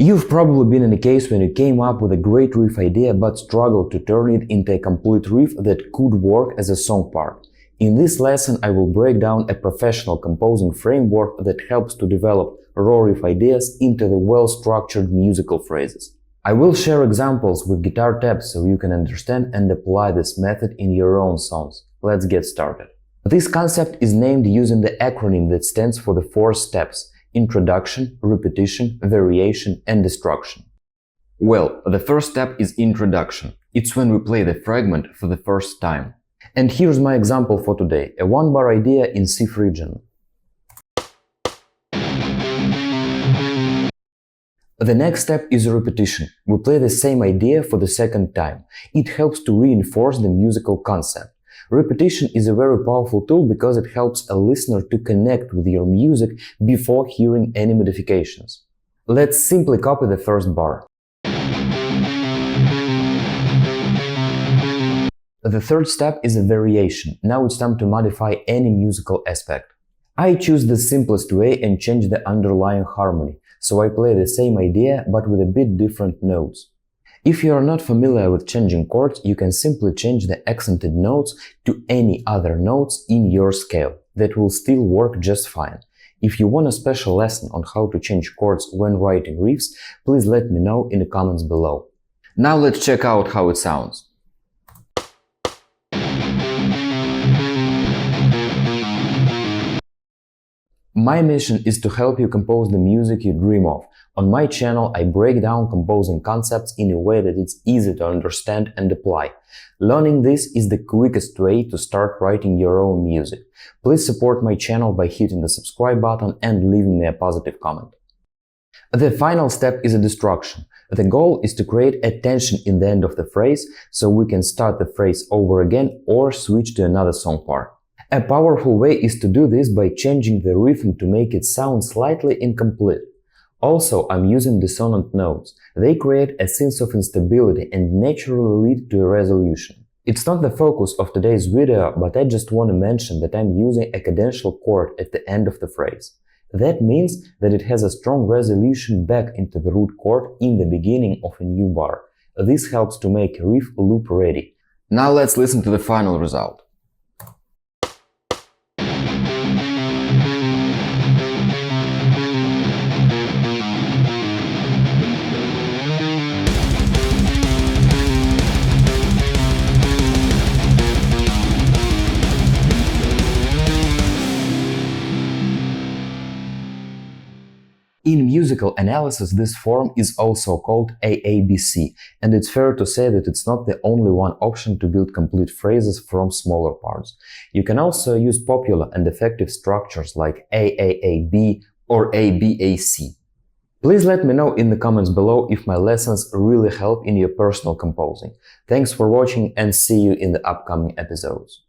You've probably been in a case when you came up with a great riff idea but struggled to turn it into a complete riff that could work as a song part. In this lesson, I will break down a professional composing framework that helps to develop raw riff ideas into the well-structured musical phrases. I will share examples with guitar tabs so you can understand and apply this method in your own songs. Let's get started. This concept is named using the acronym that stands for the 4 steps: introduction, repetition, variation, and destruction. Well, the first step is introduction. It's when we play the fragment for the first time. And here's my example for today, a 1-bar idea in C region. The next step is repetition. We play the same idea for the second time. It helps to reinforce the musical concept. Repetition is a very powerful tool because it helps a listener to connect with your music before hearing any modifications. Let's simply copy the first bar. The third step is a variation. Now it's time to modify any musical aspect. I choose the simplest way and change the underlying harmony, so I play the same idea but with a bit different notes. If you are not familiar with changing chords, you can simply change the accented notes to any other notes in your scale. That will still work just fine. If you want a special lesson on how to change chords when writing riffs, please let me know in the comments below. Now let's check out how it sounds. My mission is to help you compose the music you dream of. On my channel, I break down composing concepts in a way that it's easy to understand and apply. Learning this is the quickest way to start writing your own music. Please support my channel by hitting the subscribe button and leaving me a positive comment. The final step is a destruction. The goal is to create a tension in the end of the phrase, so we can start the phrase over again or switch to another song part. A powerful way is to do this by changing the rhythm to make it sound slightly incomplete. Also, I'm using dissonant notes. They create a sense of instability and naturally lead to a resolution. It's not the focus of today's video, but I just want to mention that I'm using a cadential chord at the end of the phrase. That means that it has a strong resolution back into the root chord in the beginning of a new bar. This helps to make a riff loop ready. Now let's listen to the final result. In musical analysis, this form is also called AABC, and it's fair to say that it's not the only one option to build complete phrases from smaller parts. You can also use popular and effective structures like AAAB or ABAC. Please let me know in the comments below if my lessons really help in your personal composing. Thanks for watching and see you in the upcoming episodes.